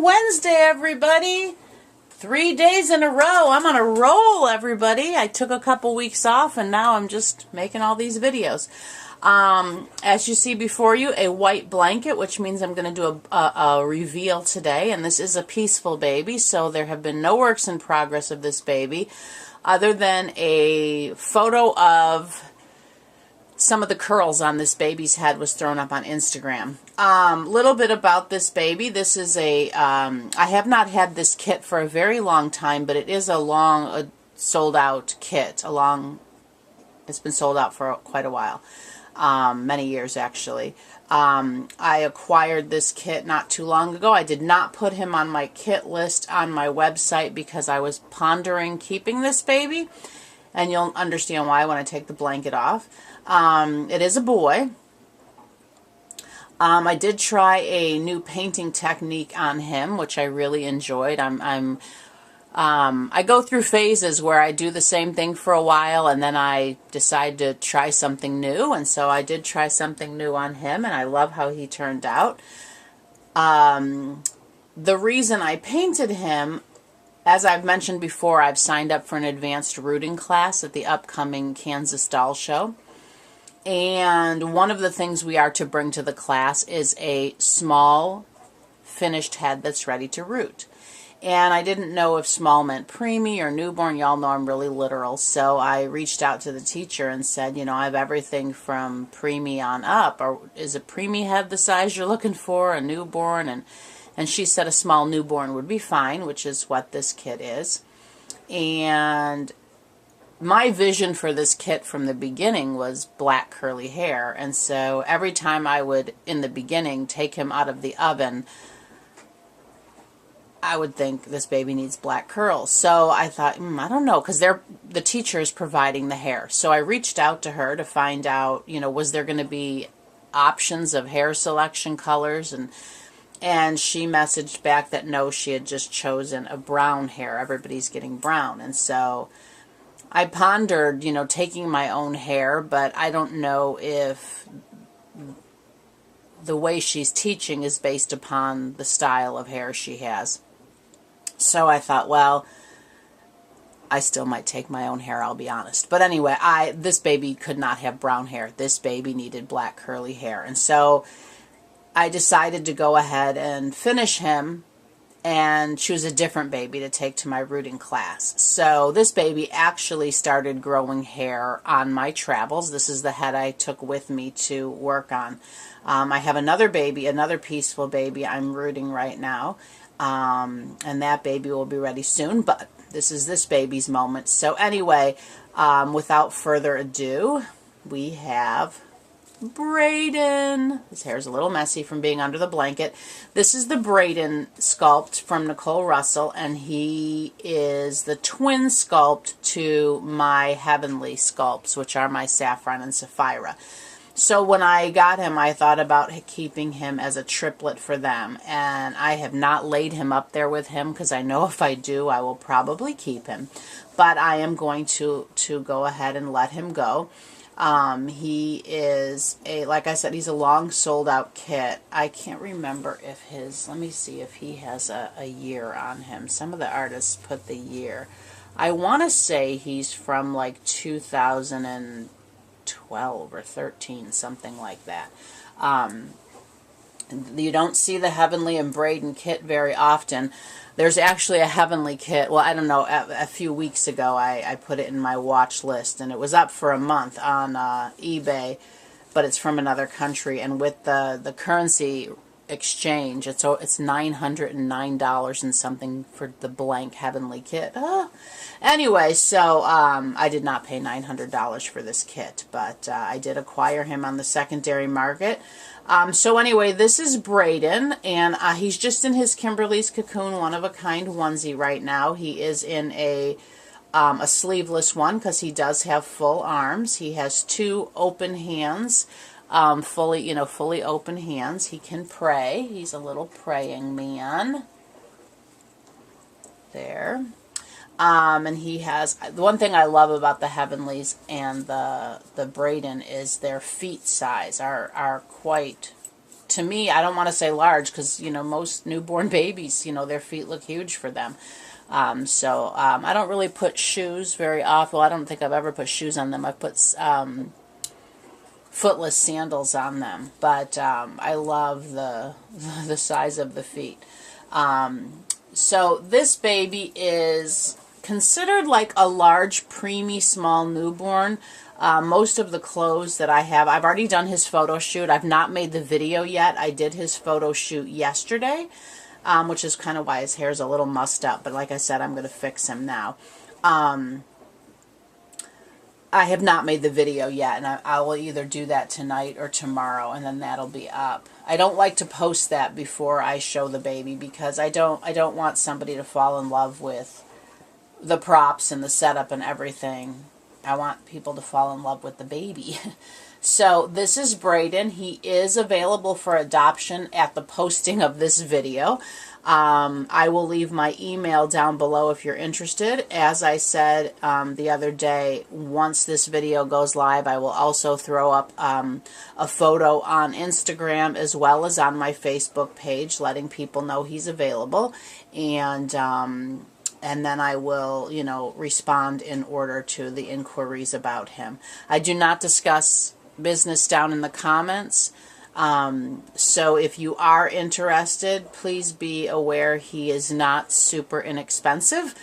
Wednesday, everybody. 3 days in a row. I'm on a roll, everybody. I took a couple weeks off, and now I'm just making all these videos. As you see before you, a white blanket, which means I'm going to do a reveal today. And this is a peaceful baby, so there have been no works in progress of this baby, other than a photo of some of the curls on this baby's head was thrown up on Instagram. Little bit about this baby. This is I have not had this kit for a very long time, but it is a sold out kit. It's been sold out for quite a while. Many years actually. I acquired this kit not too long ago. I did not put him on my kit list on my website because I was pondering keeping this baby, and you'll understand why when I take the blanket off. It is a boy. I did try a new painting technique on him, which I really enjoyed. I go through phases where I do the same thing for a while and then I decide to try something new, and so I did try something new on him, and I love how he turned out. The reason I painted him, as I've mentioned before, I've signed up for an advanced rooting class at the upcoming Kansas Doll Show. And one of the things we are to bring to the class is a small finished head that's ready to root. And I didn't know if small meant preemie or newborn. Y'all know I'm really literal. So I reached out to the teacher and said, you know, I have everything from preemie on up. Or is a preemie head the size you're looking for? A newborn? And she said a small newborn would be fine, which is what this kit is. And my vision for this kit from the beginning was black curly hair. And so every time I would, in the beginning, take him out of the oven, I would think this baby needs black curls. So I thought, I don't know, because the teacher is providing the hair. So I reached out to her to find out, you know, was there going to be options of hair selection colors, and she messaged back that no, she had just chosen a brown hair. Everybody's getting brown. And so I pondered, you know, taking my own hair, but I don't know if the way she's teaching is based upon the style of hair she has. So I thought, well, I still might take my own hair, I'll be honest. But anyway, this baby could not have brown hair. This baby needed black curly hair. And so I decided to go ahead and finish him and choose a different baby to take to my rooting class. So this baby actually started growing hair on my travels. This is the head I took with me to work on. I have another baby, another peaceful baby I'm rooting right now. And that baby will be ready soon, but this is this baby's moment. So anyway, without further ado, we have Brayden. His hair's a little messy from being under the blanket. This is the Brayden sculpt from Nicole Russell, and he is the twin sculpt to my Heavenly sculpts, which are my Saffron and Sapphira. So when I got him, I thought about keeping him as a triplet for them, and I have not laid him up there with him because I know if I do, I will probably keep him. But I am going to go ahead and let him go. He is like I said, he's a long sold out kit. I can't remember if let me see if he has a year on him. Some of the artists put the year. I want to say he's from like 2012 or 13, something like that. You don't see the Heavenly and Brayden kit very often. There's actually a Heavenly kit. Well, I don't know, a few weeks ago I put it in my watch list, and it was up for a month on eBay, but it's from another country, and with the currency exchange, it's $909 and something for the blank Heavenly kit. Anyway, so I did not pay $900 for this kit, but I did acquire him on the secondary market. So anyway, this is Brayden, and he's just in his Kimberly's Cocoon one-of-a-kind onesie right now. He is in a sleeveless one because he does have full arms. He has two open hands, fully open hands. He can pray. He's a little praying man. There. And he has, the one thing I love about the Heavenlies and the Brayden is their feet size are quite to me, I don't want to say large because, you know, most newborn babies, you know, their feet look huge for them. I don't really put shoes very often. Well, I don't think I've ever put shoes on them. I've put footless sandals on them, but I love the size of the feet. So this baby is considered like a large, preemie, small newborn. Most of the clothes that I have, I've already done his photo shoot. I've not made the video yet. I did his photo shoot yesterday, which is kind of why his hair is a little mussed up. But like I said, I'm going to fix him now. I have not made the video yet, and I will either do that tonight or tomorrow, and then that'll be up. I don't like to post that before I show the baby because I don't want somebody to fall in love with the props and the setup and everything. I want people to fall in love with the baby. So this is Braden. He is available for adoption at the posting of this video. I will leave my email down below if you're interested. As I said the other day, once this video goes live, I will also throw up a photo on Instagram as well as on my Facebook page, letting people know he's available. And then I will, you know, respond in order to the inquiries about him. I do not discuss business down in the comments. So if you are interested, please be aware he is not super inexpensive.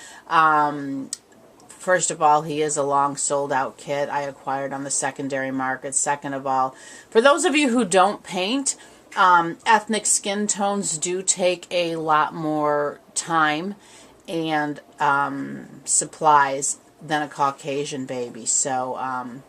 First of all, he is a long sold out kit I acquired on the secondary market. Second of all, for those of you who don't paint, ethnic skin tones do take a lot more time and supplies than a Caucasian baby. So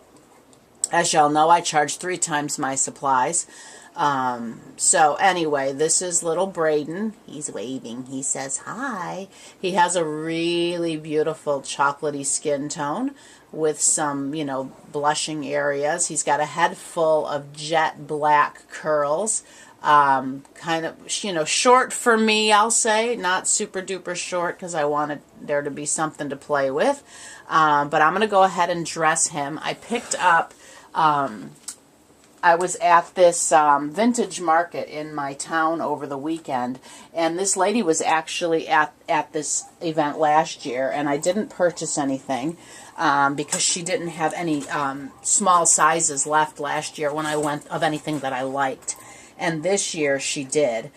as y'all know, I charge 3 times my supplies. So anyway, this is little Braden. He's waving. He says hi. He has a really beautiful chocolatey skin tone with some, you know, blushing areas. He's got a head full of jet black curls. Kind of, you know, short for me, I'll say. Not super duper short because I wanted there to be something to play with. But I'm going to go ahead and dress him. I picked up... I was at this vintage market in my town over the weekend, and this lady was actually at this event last year, and I didn't purchase anything because she didn't have any small sizes left last year when I went of anything that I liked. And this year she did.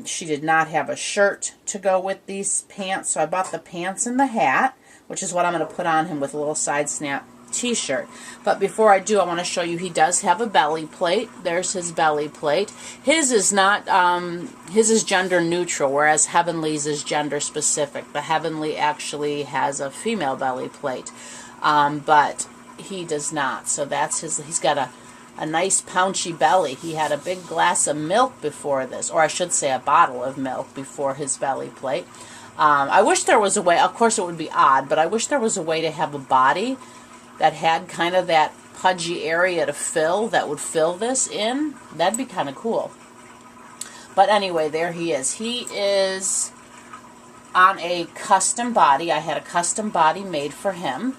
She did not have a shirt to go with these pants, so I bought the pants and the hat, which is what I'm going to put on him with a little side snap t-shirt. But before I do, I want to show you he does have a belly plate. There's his belly plate. His is not his is gender neutral, whereas Heavenly's is gender specific. The Heavenly actually has a female belly plate, but he does not. So that's his. He's got a nice pounchy belly. He had a big glass of milk before this, or I should say a bottle of milk before his belly plate. I wish there was a way, of course it would be odd, but I wish there was a way to have a body that had kind of that pudgy area to fill, that would fill this in. That'd be kind of cool. But anyway, there he is. He is on a custom body. I had a custom body made for him.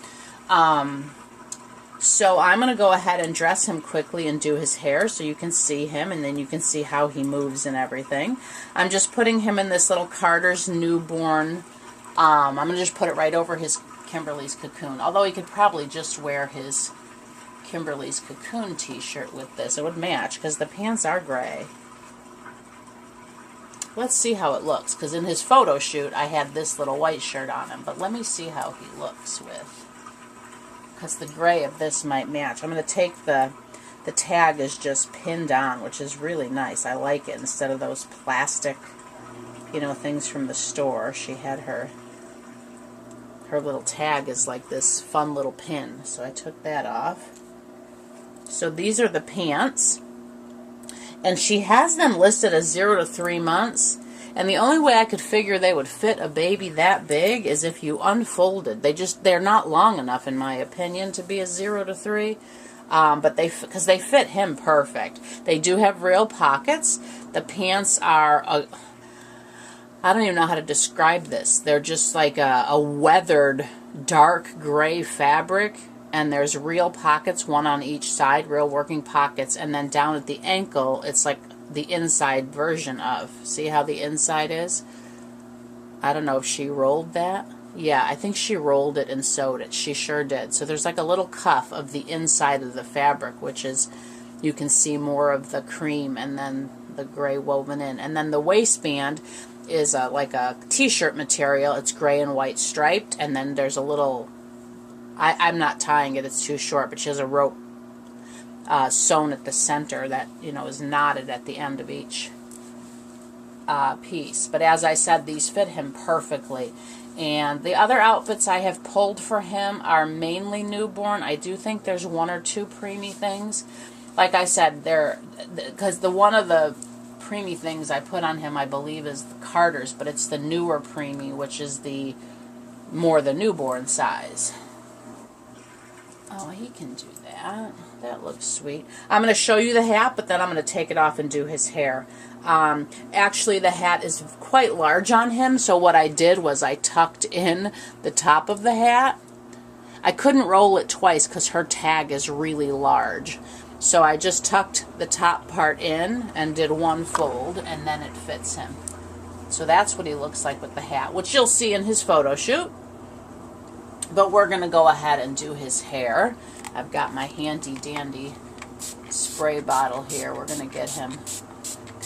So I'm going to go ahead and dress him quickly and do his hair so you can see him, and then you can see how he moves and everything. I'm just putting him in this little Carter's newborn. I'm going to just put it right over his Kimberly's Cocoon. Although he could probably just wear his Kimberly's Cocoon t-shirt with this. It would match because the pants are gray. Let's see how it looks, because in his photo shoot I had this little white shirt on him. But let me see how he looks with, because the gray of this might match. I'm going to take the tag is just pinned on, which is really nice. I like it instead of those plastic, you know, things from the store. She had her little tag is like this fun little pin. So I took that off. So these are the pants. And she has them listed as 0 to 3 months. And the only way I could figure they would fit a baby that big is if you unfolded. They're not long enough, in my opinion, to be a 0 to 3. But because they fit him perfect. They do have real pockets. The pants are... I don't even know how to describe this. They're just like a weathered dark gray fabric, and there's real pockets, one on each side, real working pockets, and then down at the ankle it's like the inside version of. See how the inside is? I don't know if she rolled that. Yeah, I think she rolled it and sewed it. She sure did. So there's like a little cuff of the inside of the fabric, which is, you can see more of the cream and then the gray woven in. And then the waistband is like a t-shirt material. It's gray and white striped, and then there's a little, I'm not tying it, it's too short, but she has a rope sewn at the center that, you know, is knotted at the end of each piece. But as I said, these fit him perfectly. And the other outfits I have pulled for him are mainly newborn. I do think there's one or two preemie things. Like I said, because one of the preemie things I put on him, I believe, is the Carter's, but it's the newer preemie, which is the newborn size. Oh, he can do that. That looks sweet. I'm going to show you the hat, but then I'm going to take it off and do his hair. Actually, the hat is quite large on him, so what I did was I tucked in the top of the hat. I couldn't roll it twice because her tag is really large. So I just tucked the top part in and did one fold, and then it fits him. So that's what he looks like with the hat, which you'll see in his photo shoot. But we're going to go ahead and do his hair. I've got my handy dandy spray bottle here. We're going to get him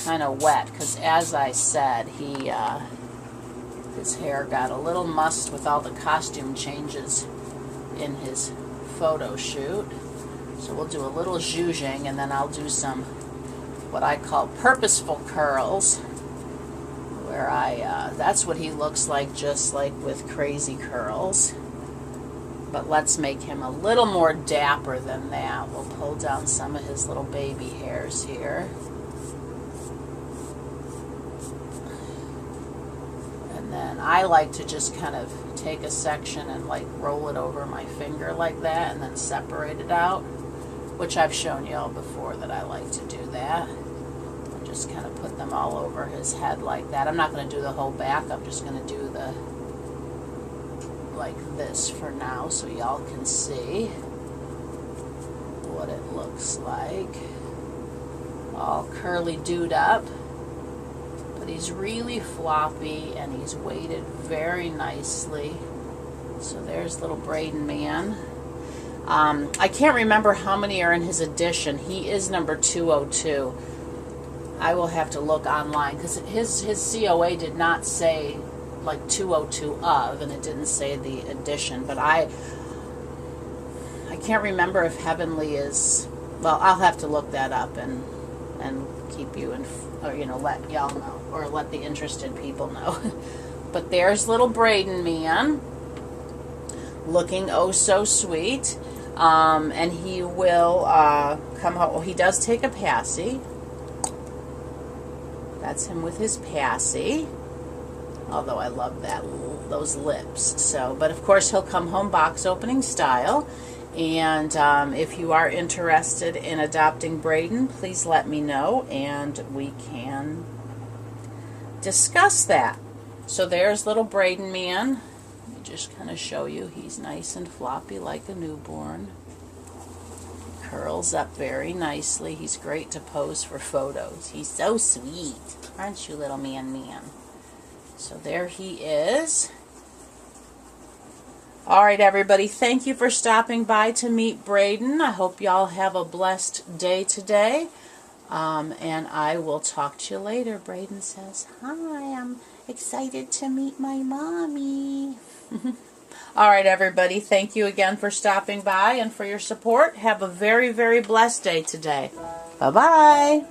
kind of wet because, as I said, his hair got a little mussed with all the costume changes in his photo shoot. So we'll do a little zhuzhing, and then I'll do some what I call purposeful curls, where that's what he looks like, just like with crazy curls. But let's make him a little more dapper than that. We'll pull down some of his little baby hairs here. And then I like to just kind of take a section and like roll it over my finger like that and then separate it out, which I've shown you all before that I like to do that. And just kind of put them all over his head like that. I'm not going to do the whole back. I'm just going to do the like this for now so y'all can see what it looks like. All curly dewed up, but he's really floppy and he's weighted very nicely. So there's little Braden Man. I can't remember how many are in his edition. He is number 202. I will have to look online because his COA did not say like 202 of, and it didn't say the edition, but I can't remember if Heavenly is, well, I'll have to look that up and keep you or you know, let y'all know, or let the interested people know. But there's little Braden Man looking oh so sweet, and he will come home. Well, he does take a passy. That's him with his passy. Although I love those lips. So, but of course he'll come home box opening style. And if you are interested in adopting Braden, please let me know and we can discuss that. So there's little Braden Man. Let me just kind of show you. He's nice and floppy like a newborn. Curls up very nicely. He's great to pose for photos. He's so sweet. Aren't you, little man? So there he is. All right, everybody. Thank you for stopping by to meet Braden. I hope y'all have a blessed day today. And I will talk to you later. Braden says, hi, I'm excited to meet my mommy. All right, everybody. Thank you again for stopping by and for your support. Have a very, very blessed day today. Bye-bye.